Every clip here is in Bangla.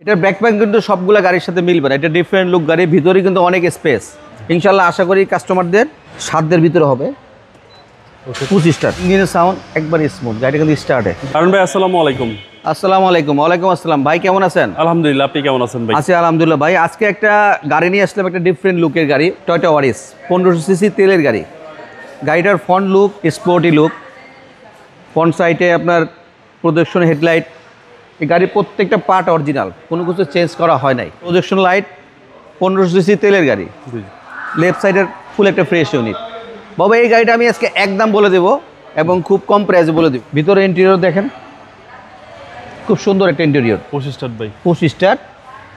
এটার ব্যাকপ্যাক কিন্তু সবগুলো গাড়ির সাথে মিলবে না, এটা ডিফারেন্ট লুক গাড়ি, ভিতরে কিন্তু অনেক স্পেস। ইনশাল্লাহ আশা করি কাস্টমারদের সাধ্যের ভিতরে হবে। 25 ইঞ্জিনের সাউন্ড একবারে স্মুথ, গাড়িটা কিন্তু স্টার্টে। কারণ ভাই আসসালামু আলাইকুম। আসসালামু আলাইকুম। ওয়ালাইকুম আসসালাম ভাই, কেমন আছেন? আলহামদুলিল্লাহ, আপনি কেমন আছেন ভাই? আছি আলহামদুলিল্লাহ ভাই। আজকে একটা গাড়ি নিয়ে আসলাম, একটা ডিফারেন্ট লুকের গাড়ি, টয়োটা ওয়ারিস 1500 সিসি তেলের গাড়ি। গাড়িটার front look sporty look, front সাইডে আপনার প্রজেকশন হেডলাইট, এই গাড়ির প্রত্যেকটা পার্ট অরিজিনাল, কোনো কিছু চেঞ্জ করা হয় নাই। প্রজেকশন লাইট, 1500 সিসি তেলের গাড়ি, লেফট সাইডের ফুল একটা ফ্রেশ ইউনিট। বাবা এই গাড়িটা আমি আজকে একদম বলে দেবো এবং খুব কম প্রাইসে বলে দেবো। ভিতরে ইন্টেরিয়র দেখেন, খুব সুন্দর একটা ইন্টেরিয়র। 25 ভাই, 25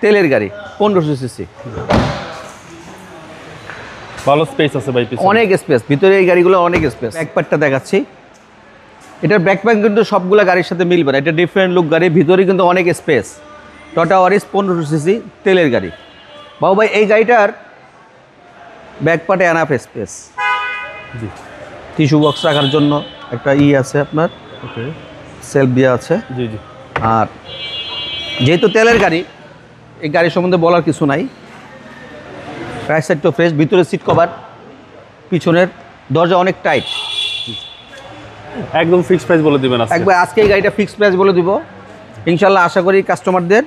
তেলের গাড়ি 1500 সিসি, ভালো স্পেস আছে ভাই, অনেক স্পেস ভিতরে, এই গাড়িগুলো অনেক স্পেস। ব্যাকপ্যাকটা দেখাচ্ছি, এটার ব্যাকপ্যাক কিন্তু সবগুলো গাড়ির সাথে মিলবে না, এটা ডিফারেন্ট লুক গাড়ি, ভিতরে কিন্তু অনেক স্পেস। টয়োটা ওয়ারিস 1500 সিসি তেলের গাড়ি। বাবু ভাই এই গাড়িটার ব্যাকপার্টে এনাফ স্পেস, টিস্যু বক্স রাখার জন্য একটা আছে আপনার, সেলফ দেওয়া আছে। জি জি। আর যেহেতু তেলের গাড়ি, এই গাড়ির সম্বন্ধে বলার কিছু নাই। রাইট সাইড তো ফ্রেশ, ভিতরে সিট কভার, পিছনের দরজা অনেক টাইট। একদম ফিক্সড প্রাইস বলে দিবেন আজকে? একবার আজকে এই গাড়িটা ফিক্সড প্রাইস বলে দিব। ইনশাল্লাহ আশা করি কাস্টমারদের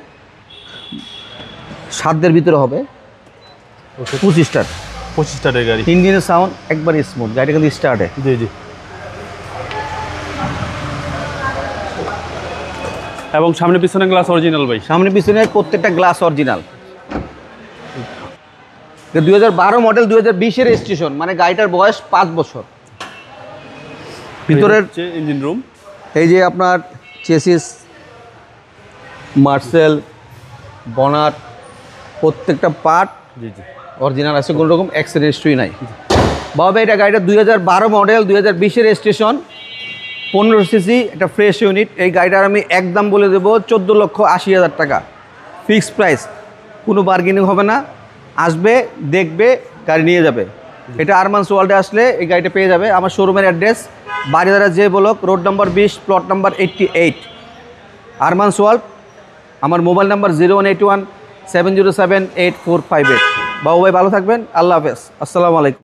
সাধ্যের ভিতরে হবে। 25 গাড়ি, ইঞ্জিনের সাউন্ড একবার স্মুথ, গাড়িটা কিন্তু স্টার্টে। জি জি। এবং সামনে পিছনে গ্লাস অরিজিনাল ভাই? সামনে পিছনে প্রত্যেকটা গ্লাস অরিজিনাল। 2012 মডেল, 2020-এর রেজিস্ট্রেশন, মানে গাড়িটার বয়স 5 বছর। ভিতরের ইঞ্জিন রুম, এই যে আপনার চেসিস, মার্সেল, বনাট, প্রত্যেকটা পার্ট জি জি অরিজিনাল আছে, কোনো রকম অ্যাক্সিডেন্ট হিস্ট্রি নাই। বাবা এটা গাড়িটা 2012 মডেল, 2020-এর রেজিস্ট্রেশন, 1500 সিসি, একটা ফ্রেশ ইউনিট। এই গাড়িটার আমি একদম বলে দেবো 14,80,000 টাকা ফিক্সড প্রাইস, কোনো বার্গেনিং হবে না। আসবে, দেখবে, গাড়ি নিয়ে যাবে। এটা আরমান্স ওয়ার্ল্ডে আসলে এই গাড়িটা পেয়ে যাবে। আমার শোরুমের address Baridhara J block, road number 20, plot number 88, Arman's World. আমার মোবাইল নাম্বার 0181 707 8458। বাবু ভাই ভালো থাকবেন, আল্লাহ হাফেজ, আসসালামু আলাইকুম।